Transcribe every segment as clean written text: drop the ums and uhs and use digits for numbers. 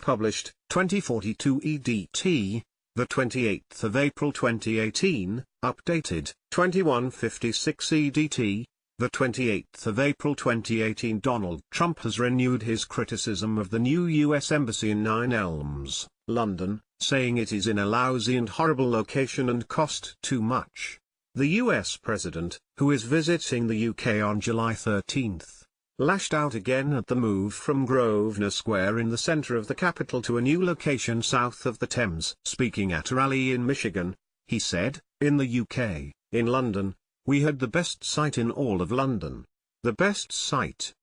published, 2042 EDT, the 28th of April 2018, updated, 2156 EDT, the 28th of April 2018. Donald Trump has renewed his criticism of the new U.S. Embassy in Nine Elms, London, saying it is in a lousy and horrible location and cost too much. The U.S. President, who is visiting the UK on July 13, lashed out again at the move from Grosvenor Square in the centre of the capital to a new location south of the Thames. Speaking at a rally in Michigan, he said, "In the UK, in London, we had the best site in all of London. The best site."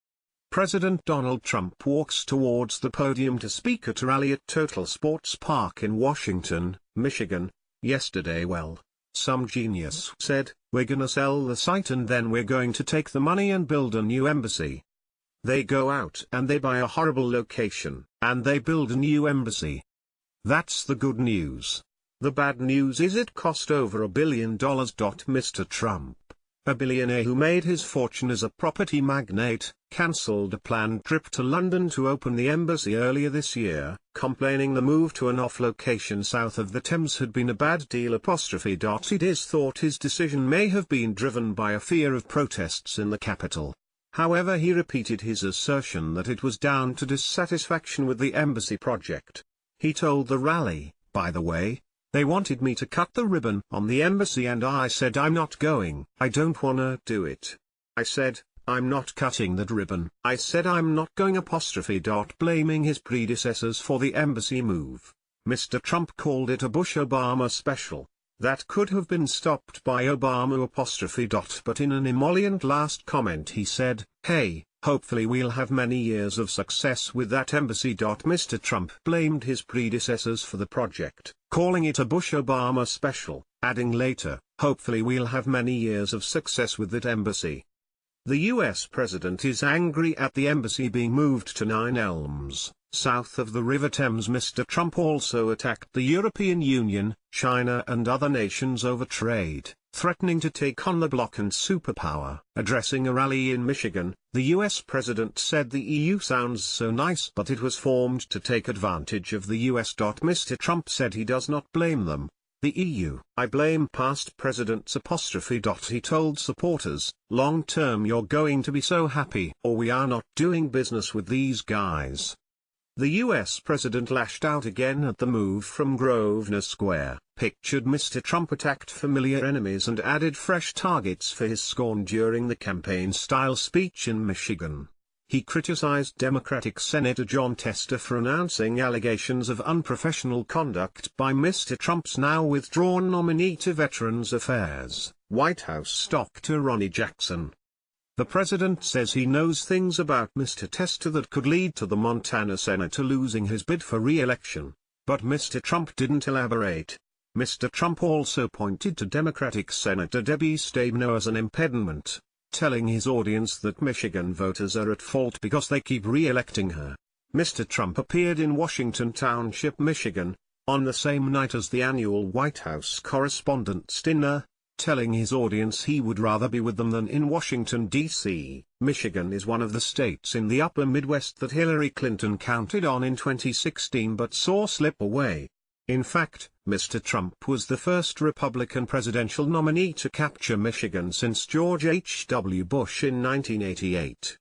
President Donald Trump walks towards the podium to speak at a rally at Total Sports Park in Washington, Michigan, yesterday. "Well, some genius said, we're gonna sell the site and then we're going to take the money and build a new embassy. They go out and they buy a horrible location, and they build a new embassy. That's the good news. The bad news is it cost over $1 billion. Mr. Trump, a billionaire who made his fortune as a property magnate, cancelled a planned trip to London to open the embassy earlier this year, complaining the move to an off-location south of the Thames had been a bad deal. It is thought his decision may have been driven by a fear of protests in the capital. However, he repeated his assertion that it was down to dissatisfaction with the embassy project. He told the rally, "By the way, they wanted me to cut the ribbon on the embassy and I said I'm not going. I don't wanna do it. I said, I'm not cutting that ribbon. I said I'm not going." Blaming his predecessors for the embassy move, Mr. Trump called it a Bush-Obama special that could have been stopped by Obama. But in an emollient last comment he said, "Hey, hopefully we'll have many years of success with that embassy." Mr. Trump blamed his predecessors for the project, calling it a Bush-Obama special, adding later, "Hopefully we'll have many years of success with that embassy." The U.S. President is angry at the embassy being moved to Nine Elms, south of the River Thames. Mr. Trump also attacked the European Union, China and other nations over trade, threatening to take on the bloc and superpower. Addressing a rally in Michigan, the U.S. President said the EU sounds so nice but it was formed to take advantage of the U.S. Mr. Trump said he does not blame them. "The EU, I blame past presidents." He told supporters, "Long term you're going to be so happy or we are not doing business with these guys." The U.S. President lashed out again at the move from Grosvenor Square, pictured Mr. Trump attacked familiar enemies and added fresh targets for his scorn during the campaign-style speech in Michigan. He criticized Democratic Senator John Tester for announcing allegations of unprofessional conduct by Mr. Trump's now withdrawn nominee to Veterans Affairs, White House Dr. Ronnie Jackson. The president says he knows things about Mr. Tester that could lead to the Montana senator losing his bid for re-election, but Mr. Trump didn't elaborate. Mr. Trump also pointed to Democratic Senator Debbie Stabenow as an impediment, telling his audience that Michigan voters are at fault because they keep re-electing her. Mr. Trump appeared in Washington Township, Michigan, on the same night as the annual White House Correspondents' Dinner, telling his audience he would rather be with them than in Washington, D.C. Michigan is one of the states in the upper Midwest that Hillary Clinton counted on in 2016 but saw slip away. In fact, Mr. Trump was the first Republican presidential nominee to capture Michigan since George H.W. Bush in 1988.